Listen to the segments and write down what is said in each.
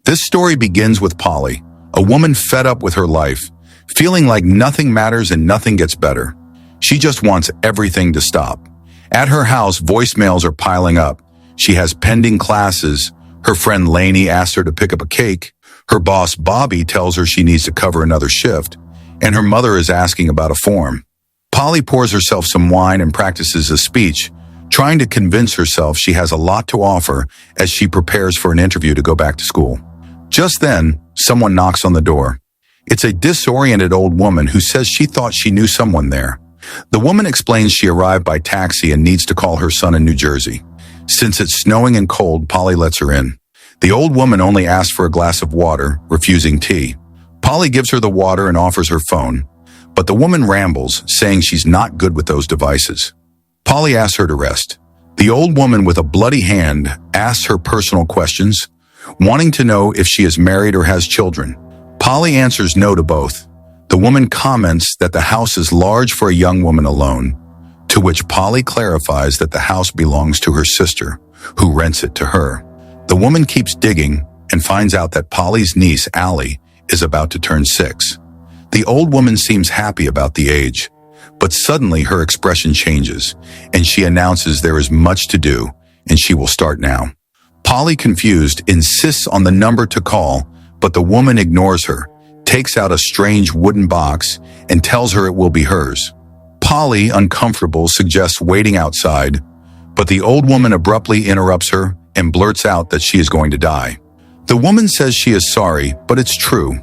This story begins with Polly, a woman fed up with her life, feeling like nothing matters and nothing gets better. She just wants everything to stop. At her house, voicemails are piling up. She has pending classes. Her friend Lainey asks her to pick up a cake. Her boss, Bobby, tells her she needs to cover another shift. And her mother is asking about a form. Polly pours herself some wine and practices a speech, trying to convince herself she has a lot to offer as she prepares for an interview to go back to school. Just then, someone knocks on the door. It's a disoriented old woman who says she thought she knew someone there. The woman explains she arrived by taxi and needs to call her son in New Jersey. Since it's snowing and cold, Polly lets her in. The old woman only asks for a glass of water, refusing tea. Polly gives her the water and offers her phone, but the woman rambles, saying she's not good with those devices. Polly asks her to rest. The old woman with a bloody hand asks her personal questions, wanting to know if she is married or has children. Polly answers no to both. The woman comments that the house is large for a young woman alone, to which Polly clarifies that the house belongs to her sister, who rents it to her. The woman keeps digging and finds out that Polly's niece, Allie, is about to turn 6. The old woman seems happy about the age, but suddenly her expression changes, and she announces there is much to do, and she will start now. Polly, confused, insists on the number to call, but the woman ignores her, takes out a strange wooden box, and tells her it will be hers. Polly, uncomfortable, suggests waiting outside, but the old woman abruptly interrupts her and blurts out that she is going to die. The woman says she is sorry, but it's true.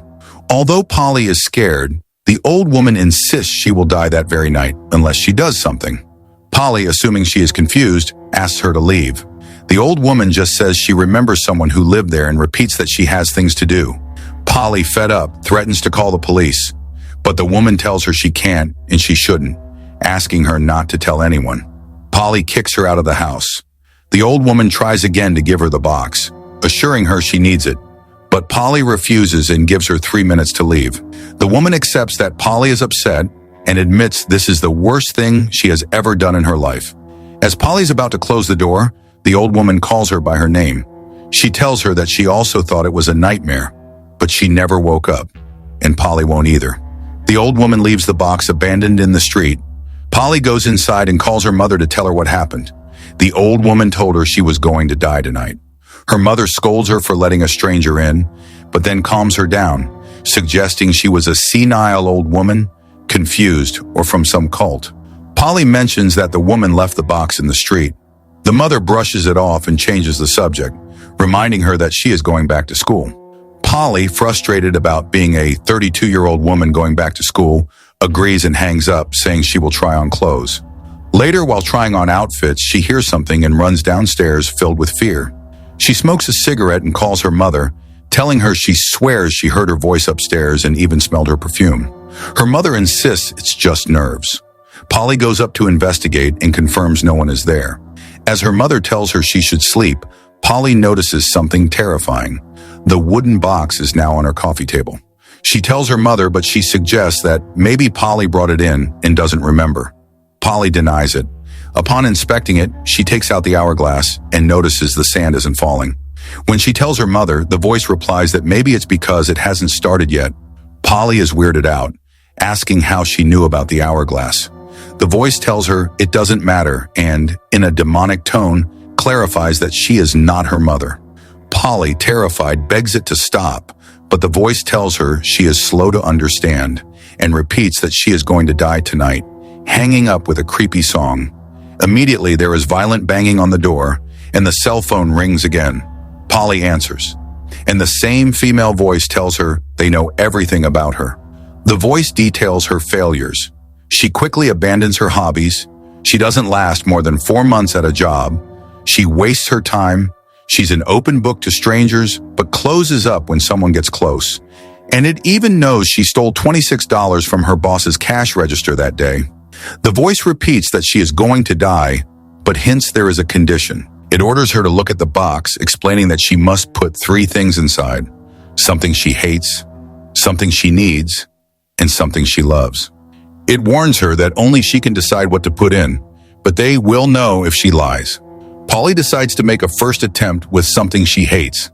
Although Polly is scared, the old woman insists she will die that very night unless she does something. Polly, assuming she is confused, asks her to leave. The old woman just says she remembers someone who lived there and repeats that she has things to do. Polly, fed up, threatens to call the police, but the woman tells her she can't and she shouldn't, asking her not to tell anyone. Polly kicks her out of the house. The old woman tries again to give her the box, assuring her she needs it, but Polly refuses and gives her 3 minutes to leave. The woman accepts that Polly is upset and admits this is the worst thing she has ever done in her life. As Polly's about to close the door, the old woman calls her by her name. She tells her that she also thought it was a nightmare, but she never woke up, and Polly won't either. The old woman leaves the box abandoned in the street. Polly goes inside and calls her mother to tell her what happened. The old woman told her she was going to die tonight. Her mother scolds her for letting a stranger in, but then calms her down, suggesting she was a senile old woman, confused, or from some cult. Polly mentions that the woman left the box in the street. The mother brushes it off and changes the subject, reminding her that she is going back to school. Polly, frustrated about being a 32-year-old woman going back to school, agrees and hangs up, saying she will try on clothes. Later, while trying on outfits, she hears something and runs downstairs filled with fear. She smokes a cigarette and calls her mother, telling her she swears she heard her voice upstairs and even smelled her perfume. Her mother insists it's just nerves. Polly goes up to investigate and confirms no one is there. As her mother tells her she should sleep, Polly notices something terrifying. The wooden box is now on her coffee table. She tells her mother, but she suggests that maybe Polly brought it in and doesn't remember. Polly denies it. Upon inspecting it, she takes out the hourglass and notices the sand isn't falling. When she tells her mother, the voice replies that maybe it's because it hasn't started yet. Polly is weirded out, asking how she knew about the hourglass. The voice tells her it doesn't matter and, in a demonic tone, clarifies that she is not her mother. Polly, terrified, begs it to stop, but the voice tells her she is slow to understand and repeats that she is going to die tonight, hanging up with a creepy song. Immediately, there is violent banging on the door, and the cell phone rings again. Polly answers, and the same female voice tells her they know everything about her. The voice details her failures. She quickly abandons her hobbies. She doesn't last more than 4 months at a job. She wastes her time. She's an open book to strangers, but closes up when someone gets close. And it even knows she stole $26 from her boss's cash register that day. The voice repeats that she is going to die, but hints there is a condition. It orders her to look at the box, explaining that she must put 3 things inside: something she hates, something she needs, and something she loves. It warns her that only she can decide what to put in, but they will know if she lies. Polly decides to make a first attempt with something she hates.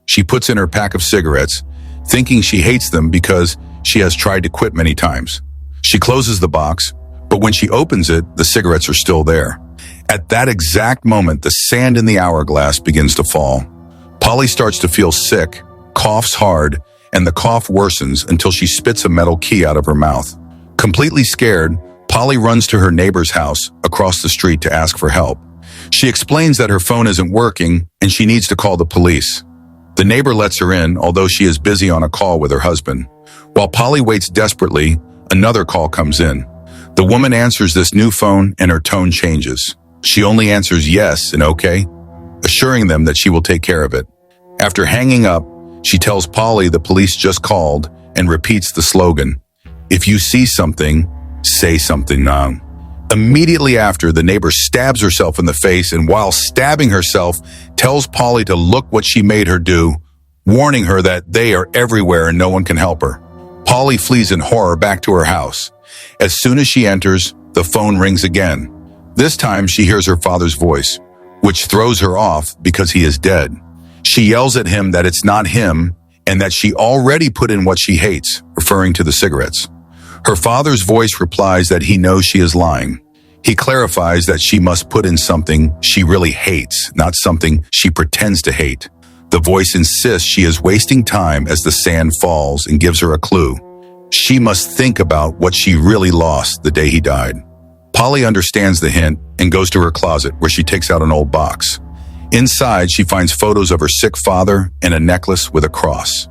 She puts in her pack of cigarettes, thinking she hates them because she has tried to quit many times. She closes the box, but when she opens it, the cigarettes are still there. At that exact moment, the sand in the hourglass begins to fall. Polly starts to feel sick, coughs hard, and the cough worsens until she spits a metal key out of her mouth. Completely scared, Polly runs to her neighbor's house across the street to ask for help. She explains that her phone isn't working and she needs to call the police. The neighbor lets her in, although she is busy on a call with her husband. While Polly waits desperately, another call comes in. The woman answers this new phone and her tone changes. She only answers yes and okay, assuring them that she will take care of it. After hanging up, she tells Polly the police just called and repeats the slogan, "If you see something, say something now." Immediately after, the neighbor stabs herself in the face and while stabbing herself, tells Polly to look what she made her do, warning her that they are everywhere and no one can help her. Polly flees in horror back to her house. As soon as she enters, the phone rings again. This time, she hears her father's voice, which throws her off because he is dead. She yells at him that it's not him and that she already put in what she hates, referring to the cigarettes. Her father's voice replies that he knows she is lying. He clarifies that she must put in something she really hates, not something she pretends to hate. The voice insists she is wasting time as the sand falls and gives her a clue. She must think about what she really lost the day he died. Polly understands the hint and goes to her closet where she takes out an old box. Inside, she finds photos of her sick father and a necklace with a cross.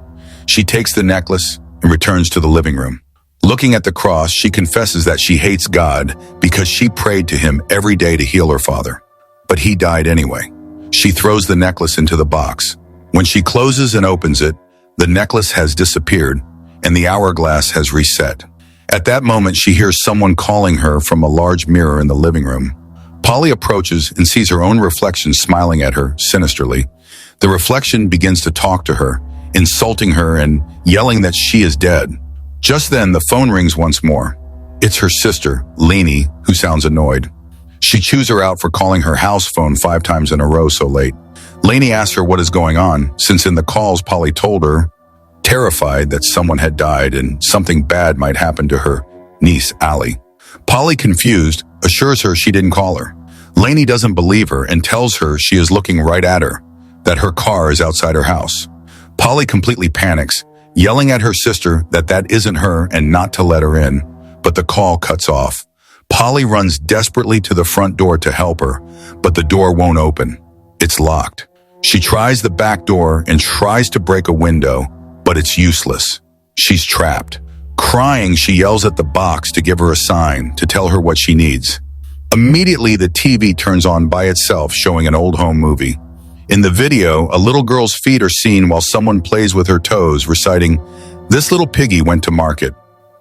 She takes the necklace and returns to the living room. Looking at the cross, she confesses that she hates God because she prayed to him every day to heal her father. But he died anyway. She throws the necklace into the box. When she closes and opens it, the necklace has disappeared and the hourglass has reset. At that moment, she hears someone calling her from a large mirror in the living room. Polly approaches and sees her own reflection smiling at her sinisterly. The reflection begins to talk to her, insulting her and yelling that she is dead. Just then, the phone rings once more. It's her sister, Lainey, who sounds annoyed. She chews her out for calling her house phone 5 times in a row so late. Lainey asks her what is going on, since in the calls Polly told her, terrified that someone had died and something bad might happen to her niece, Allie. Polly, confused, assures her she didn't call her. Lainey doesn't believe her and tells her she is looking right at her, that her car is outside her house. Polly completely panics, yelling at her sister that isn't her and not to let her in, but the call cuts off. Polly runs desperately to the front door to help her, but the door won't open. It's locked. She tries the back door and tries to break a window, but it's useless. She's trapped. Crying, she yells at the box to give her a sign, to tell her what she needs. Immediately, the TV turns on by itself, showing an old home movie. In the video, a little girl's feet are seen while someone plays with her toes, reciting, "This little piggy went to market."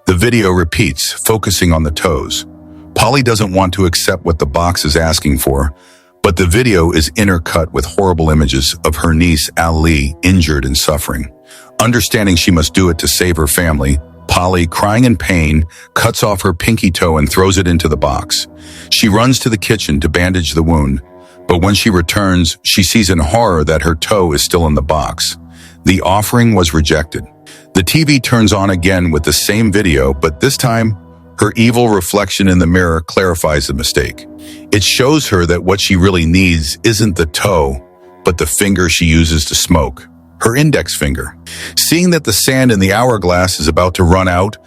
The video repeats, focusing on the toes. Polly doesn't want to accept what the box is asking for, but the video is intercut with horrible images of her niece, Ali, injured and suffering. Understanding she must do it to save her family, Polly, crying in pain, cuts off her pinky toe and throws it into the box. She runs to the kitchen to bandage the wound, but when she returns, she sees in horror that her toe is still in the box. The offering was rejected. The TV turns on again with the same video, but this time, her evil reflection in the mirror clarifies the mistake. It shows her that what she really needs isn't the toe, but the finger she uses to smoke, her index finger. Seeing that the sand in the hourglass is about to run out,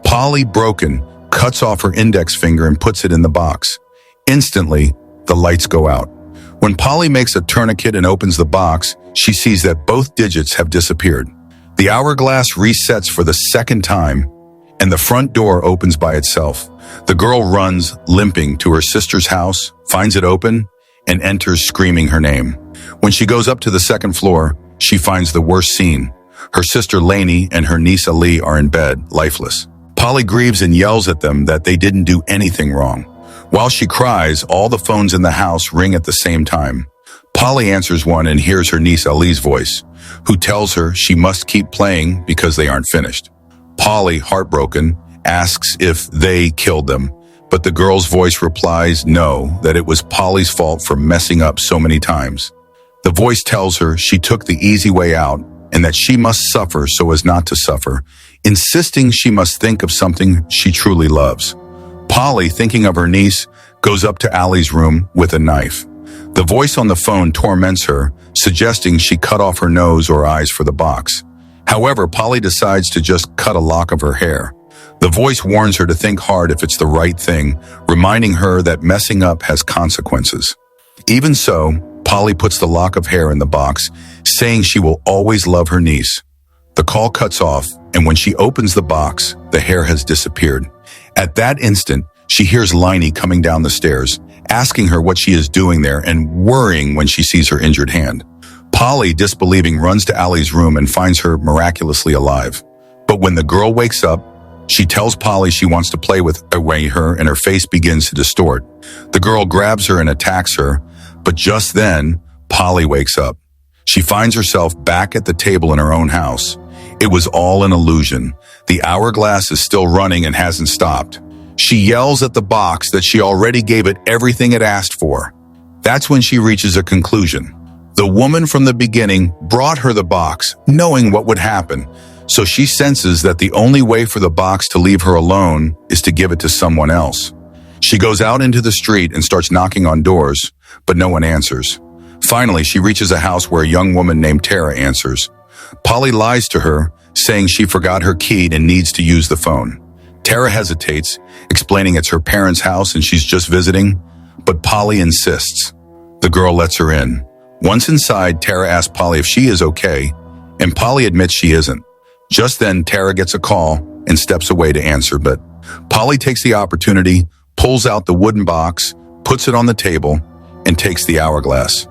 Polly, broken, cuts off her index finger and puts it in the box. Instantly, the lights go out. When Polly makes a tourniquet and opens the box, she sees that both digits have disappeared. The hourglass resets for the second time, and the front door opens by itself. The girl runs, limping, to her sister's house, finds it open, and enters screaming her name. When she goes up to the second floor, she finds the worst scene. Her sister Lainey and her niece Ali are in bed, lifeless. Polly grieves and yells at them that they didn't do anything wrong. While she cries, all the phones in the house ring at the same time. Polly answers one and hears her niece Ali's voice, who tells her she must keep playing because they aren't finished. Polly, heartbroken, asks if they killed them, but the girl's voice replies no, that it was Polly's fault for messing up so many times. The voice tells her she took the easy way out and that she must suffer so as not to suffer, insisting she must think of something she truly loves. Polly, thinking of her niece, goes up to Allie's room with a knife. The voice on the phone torments her, suggesting she cut off her nose or eyes for the box. However, Polly decides to just cut a lock of her hair. The voice warns her to think hard if it's the right thing, reminding her that messing up has consequences. Even so, Polly puts the lock of hair in the box, saying she will always love her niece. The call cuts off, and when she opens the box, the hair has disappeared. At that instant, she hears Liney coming down the stairs, asking her what she is doing there and worrying when she sees her injured hand. Polly, disbelieving, runs to Allie's room and finds her miraculously alive. But when the girl wakes up, she tells Polly she wants to play with her and her face begins to distort. The girl grabs her and attacks her, but just then, Polly wakes up. She finds herself back at the table in her own house. It was all an illusion. The hourglass is still running and hasn't stopped. She yells at the box that she already gave it everything it asked for. That's when she reaches a conclusion. The woman from the beginning brought her the box, knowing what would happen, so she senses that the only way for the box to leave her alone is to give it to someone else. She goes out into the street and starts knocking on doors, but no one answers. Finally, she reaches a house where a young woman named Tara answers. Polly lies to her, saying she forgot her key and needs to use the phone. Tara hesitates, explaining it's her parents' house and she's just visiting, but Polly insists. The girl lets her in. Once inside, Tara asks Polly if she is okay, and Polly admits she isn't. Just then, Tara gets a call and steps away to answer, but Polly takes the opportunity, pulls out the wooden box, puts it on the table, and takes the hourglass.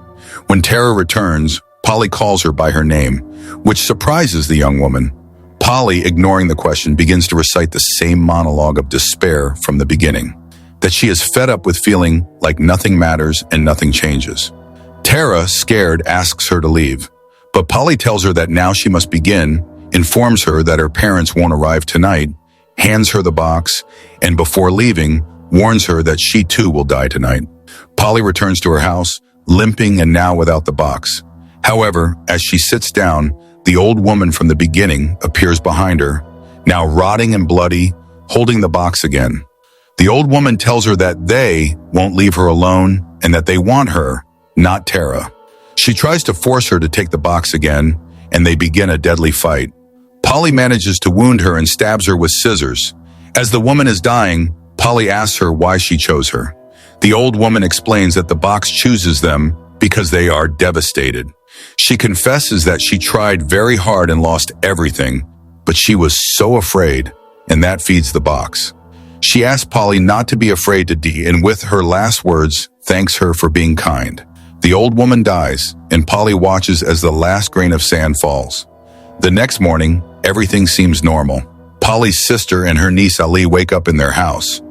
When Tara returns, Polly calls her by her name, which surprises the young woman. Polly, ignoring the question, begins to recite the same monologue of despair from the beginning, that she is fed up with feeling like nothing matters and nothing changes. Tara, scared, asks her to leave, but Polly tells her that now she must begin, informs her that her parents won't arrive tonight, hands her the box, and before leaving, warns her that she too will die tonight. Polly returns to her house, limping and now without the box. However, as she sits down, the old woman from the beginning appears behind her, now rotting and bloody, holding the box again. The old woman tells her that they won't leave her alone and that they want her, not Tara. She tries to force her to take the box again, and they begin a deadly fight. Polly manages to wound her and stabs her with scissors. As the woman is dying, Polly asks her why she chose her. The old woman explains that the box chooses them because they are devastated. She confesses that she tried very hard and lost everything, but she was so afraid, and that feeds the box. She asks Polly not to be afraid to die, and with her last words, thanks her for being kind. The old woman dies, and Polly watches as the last grain of sand falls. The next morning, everything seems normal. Polly's sister and her niece Ali wake up in their house.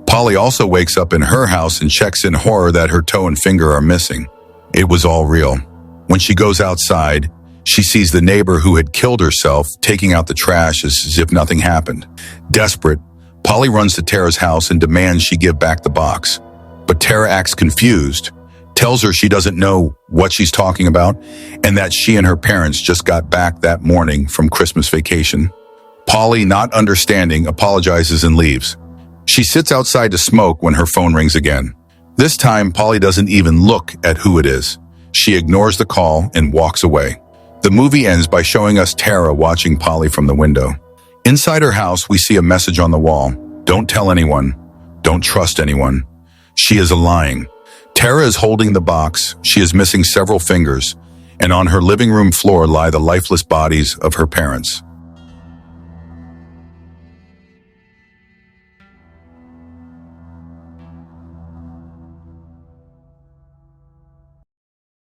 Polly also wakes up in her house and checks in horror that her toe and finger are missing. It was all real. When she goes outside, she sees the neighbor who had killed herself taking out the trash as if nothing happened. Desperate, Polly runs to Tara's house and demands she give back the box. But Tara acts confused, tells her she doesn't know what she's talking about, and that she and her parents just got back that morning from Christmas vacation. Polly, not understanding, apologizes and leaves. She sits outside to smoke when her phone rings again. This time, Polly doesn't even look at who it is. She ignores the call and walks away. The movie ends by showing us Tara watching Polly from the window. Inside her house, we see a message on the wall. Don't tell anyone. Don't trust anyone. She is lying. Tara is holding the box. She is missing several fingers, and on her living room floor lie the lifeless bodies of her parents.